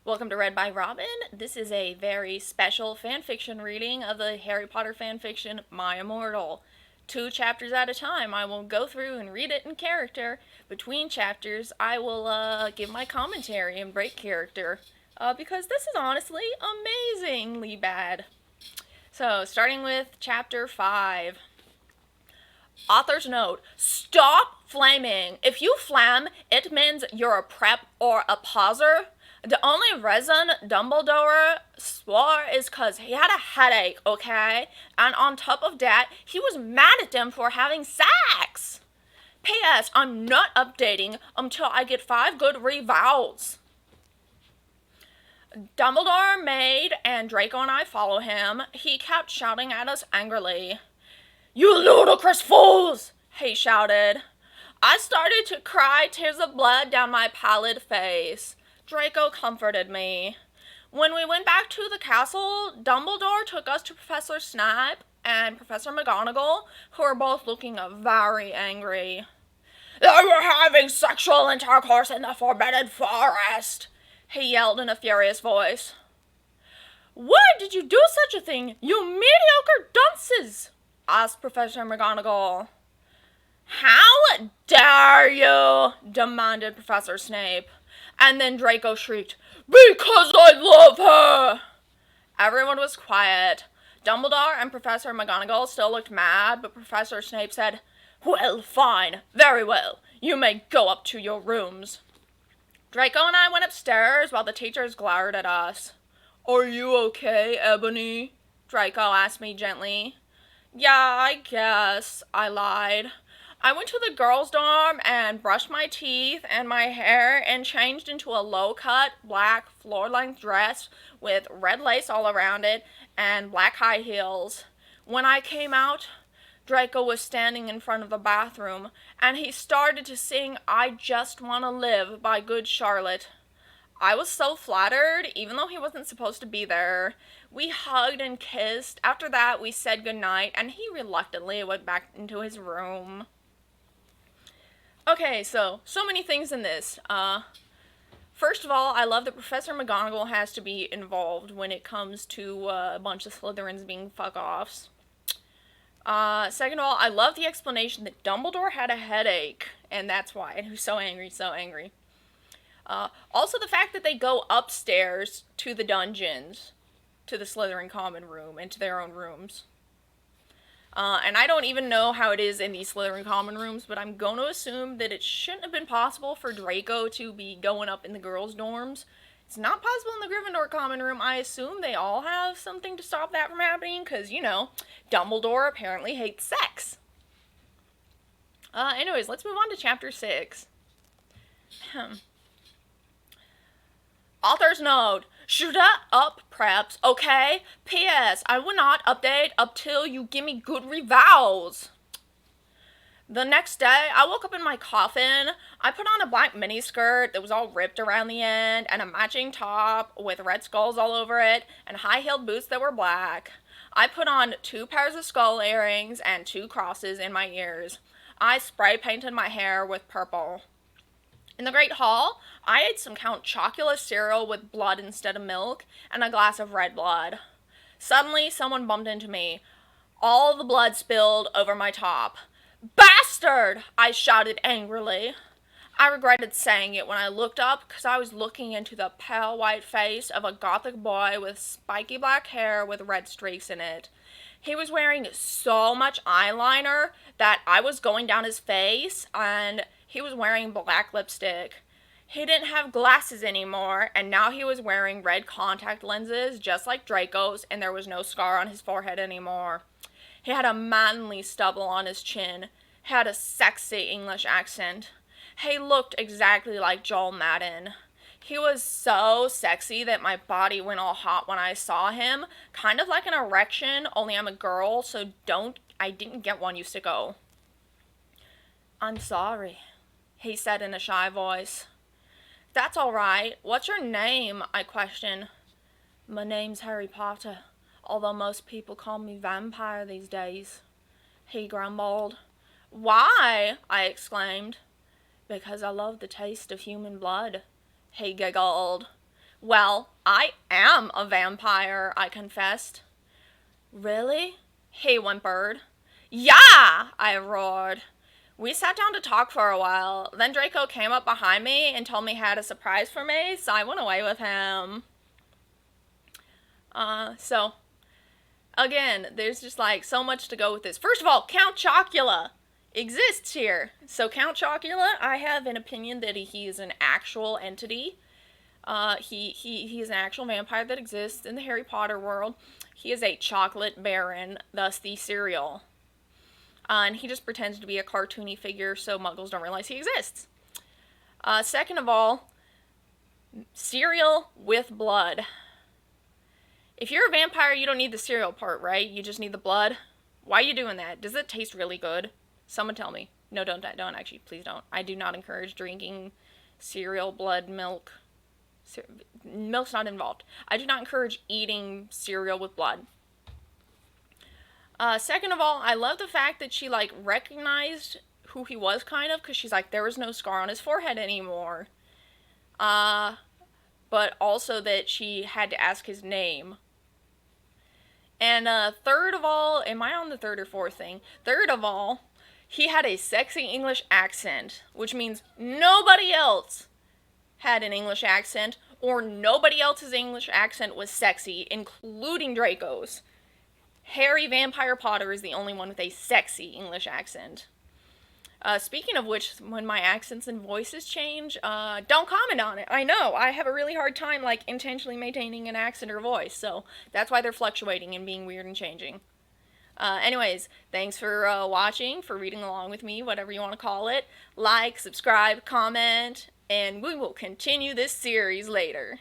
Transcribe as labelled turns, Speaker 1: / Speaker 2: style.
Speaker 1: Welcome to Read by Robin. This is a very special fanfiction reading of the Harry Potter fanfiction My Immortal. 2 chapters at a time. I will go through and read it in character. Between chapters, I will give my commentary and break character. Because this is honestly amazingly bad. So, starting with chapter 5. Author's note: stop flaming. If you flam, it means you're a prep or a poser. The only reason Dumbledore swore is because he had a headache, okay? And on top of that, he was mad at them for having sex. P.S. I'm not updating until I get 5 good revals. Dumbledore made and Draco and I follow him. He kept shouting at us angrily. "You ludicrous fools!" he shouted. I started to cry tears of blood down my pallid face. Draco comforted me. When we went back to the castle, Dumbledore took us to Professor Snape and Professor McGonagall, who were both looking very angry. "They were having sexual intercourse in the Forbidden Forest," he yelled in a furious voice. "Why did you do such a thing, you mediocre dunces?" asked Professor McGonagall. "How dare you?" demanded Professor Snape. And then Draco shrieked, "Because I love her!" Everyone was quiet. Dumbledore and Professor McGonagall still looked mad, but Professor Snape said, "Well, fine, very well. You may go up to your rooms." Draco and I went upstairs while the teachers glowered at us. "Are you okay, Ebony?" Draco asked me gently. "Yeah, I guess," I lied. I went to the girls' dorm and brushed my teeth and my hair and changed into a low-cut, black, floor-length dress with red lace all around it and black high heels. When I came out, Draco was standing in front of the bathroom, and he started to sing "I Just Wanna Live" by Good Charlotte. I was so flattered, even though he wasn't supposed to be there. We hugged and kissed. After that, we said goodnight, and he reluctantly went back into his room. Okay, so many things in this. First of all, I love that Professor McGonagall has to be involved when it comes to a bunch of Slytherins being fuck-offs. Second of all, I love the explanation that Dumbledore had a headache, and that's why. And he was so angry, so angry. Also the fact that they go upstairs to the dungeons, to the Slytherin common room, and to their own rooms. And I don't even know how it is in these Slytherin common rooms, but I'm going to assume that it shouldn't have been possible for Draco to be going up in the girls' dorms. It's not possible in the Gryffindor common room. I assume they all have something to stop that from happening, because, Dumbledore apparently hates sex. Anyways, let's move on to chapter 6. Author's note: shut up, preps, okay? P.S. I will not update up till you give me good revals. The next day, I woke up in my coffin. I put on a black miniskirt that was all ripped around the end, and a matching top with red skulls all over it, and high-heeled boots that were black. I put on 2 pairs of skull earrings and 2 crosses in my ears. I spray painted my hair with purple. In the Great Hall, I ate some Count Chocula cereal with blood instead of milk, and a glass of red blood. Suddenly, someone bumped into me. All the blood spilled over my top. "Bastard!" I shouted angrily. I regretted saying it when I looked up, because I was looking into the pale white face of a gothic boy with spiky black hair with red streaks in it. He was wearing so much eyeliner that I was going down his face, and he was wearing black lipstick. He didn't have glasses anymore, and now he was wearing red contact lenses, just like Draco's, and there was no scar on his forehead anymore. He had a manly stubble on his chin. He had a sexy English accent. He looked exactly like Joel Madden. He was so sexy that my body went all hot when I saw him, kind of like an erection, only I'm a girl, so I didn't get one used to go. "I'm sorry," he said in a shy voice. "That's all right. What's your name?" I questioned. "My name's Harry Potter, although most people call me Vampire these days," he grumbled. "Why?" I exclaimed. "Because I love the taste of human blood," he giggled. Well, I am a vampire, I confessed. Really? He whimpered. Yeah, I roared. We sat down to talk for a while. Then Draco came up behind me and told me he had a surprise for me, so I went away with him. So, again, there's just like so much to go with this. First of all, Count Chocula exists here. So, Count Chocula, I have an opinion that he is an actual entity. He is an actual vampire that exists in the Harry Potter world. He is a chocolate baron, thus the cereal. And he just pretends to be a cartoony figure so muggles don't realize he exists. Second of all, cereal with blood. If you're a vampire, you don't need the cereal part, right? You just need the blood. Why are you doing that? Does it taste really good? Someone tell me. No, don't actually. Please don't. I do not encourage drinking cereal, blood, milk. Milk's not involved. I do not encourage eating cereal with blood. Second of all, I love the fact that she, like, recognized who he was, kind of, because she's like, there was no scar on his forehead anymore. But also that she had to ask his name. And, third of all, am I on the third or fourth thing? Third of all, he had a sexy English accent, which means nobody else had an English accent, or nobody else's English accent was sexy, including Draco's. Harry Vampire Potter is the only one with a sexy English accent. Speaking of which, when my accents and voices change, don't comment on it. I know, I have a really hard time, like, intentionally maintaining an accent or voice, so that's why they're fluctuating and being weird and changing. Anyways, thanks for watching, for reading along with me, whatever you want to call it. Like, subscribe, comment, and we will continue this series later.